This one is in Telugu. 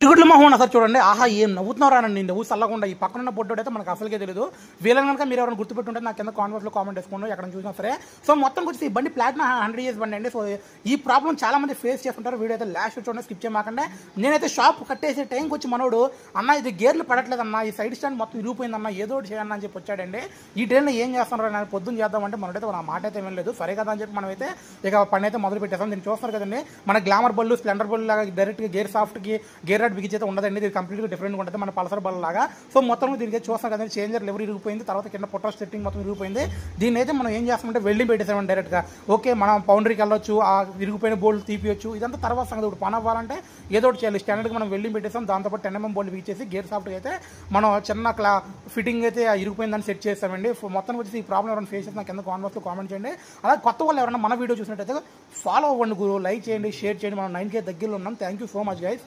చిట్టుగుడ్ల మొహం సార్ చూడండి. ఆహా ఏం నవ్వుతున్నారానండి, నవ్వు చల్లకుండా. ఈ పక్కన బొడ్డోడు అయితే మనకు అసలుకే తెలియదు. వీళ్ళని కనుక మీరు ఎవరైనా గుర్తుపెట్టుంటే నాకు కింద కామెంట్స్లో కామెంట్ వేసుకోండి, ఎక్కడ చూసినా సరే. సో మొత్తం వచ్చి ఈ బండి ప్లాటినం 100 years బండి అండి. సో ఈ ప్రాబ్లం చాలా మంది ఫేస్ చేస్తుంటారు. వీడియో అయితే లాస్ట్ చూడండి, స్కిప్ చేయమాకండి. నేనైతే షాప్ కట్టేసే టైంకి వచ్చి మనోడు అన్న ఇది గేర్లు పడట్లేదన్న, ఈ సైడ్ స్టాండ్ మొత్తం ఇరిగిపోయిందన్న, ఏదో ఒకటి చేయండి అని చెప్పి వచ్చాడండి. ఈ ట్రైన్లో ఏం చేస్తున్నారు నేను పొద్దున్న చేద్దామంటే మనోడైతే మన మాట అయితే ఏం లేదు. సరే కదా అని చెప్పి మనమైతే ఇక పని అయితే మొదలు పెట్టేస్తాం. దీన్ని చూస్తారు కదండి, మన గ్లామర్ బళ్ళు స్ప్లెండర్ బళ్ళు లాగా డైరెక్ట్గా గేర్ సాఫ్ట్కి గేర్ రాడ్ బిగించి అయితే ఉండదండి. ఇది కంప్లీట్గా డిఫరెంట్గా ఉంటుంది మన పల్సర్ బల్ లాగా. సో మొత్తం దీనికి చూస్తాం కదండి, చేంజర్ లెవర్ ఇరిగిపోయింది, తర్వాత కింద పొట్ట సెట్టింగ్ మొత్తం ఇరిగిపోయింది. దీన్ని అయితే మనం ఏం చేస్తామంటే వెల్డింగ్ పెట్టేసామండి డైరెక్ట్గా. ఓకే మనం పౌండరీకి వెళ్ళొచ్చు, ఆ ఇరిగిపోయిన బోల్డ్ తీపియొచ్చు, ఇదంతా తర్వాత సంగతి. ఇప్పుడు పని అవ్వాలంటే ఏదో ఒకటి చేయాలి. స్టాండర్డ్గా మనం వెల్డింగ్ పెట్టేసాం, దాంతోపాటు 10 mm బోల్డ్ బిగించేసి గేర్ సాఫ్ట్గా అయితే మనం చిన్న ఫిట్టింగ్ అయితే ఇరిగిపోయిందని సెట్ చేస్తామండి. మొత్తం వచ్చి ఈ ప్రాబ్లం ఎవరైనా ఫేస్ చేసి నాకు కింద కామెంట్స్లో కామెంట్ చేయండి. అలాగే కొత్త వాళ్ళు ఎవరైనా మన వీడియో చూసినట్టయితే ఫాలో అవ్వండి గురు, లైక్ చేయండి, షేర్ చేయండి. మనం 9K దగ్గరలో ఉన్నాం. Thank you so much guys.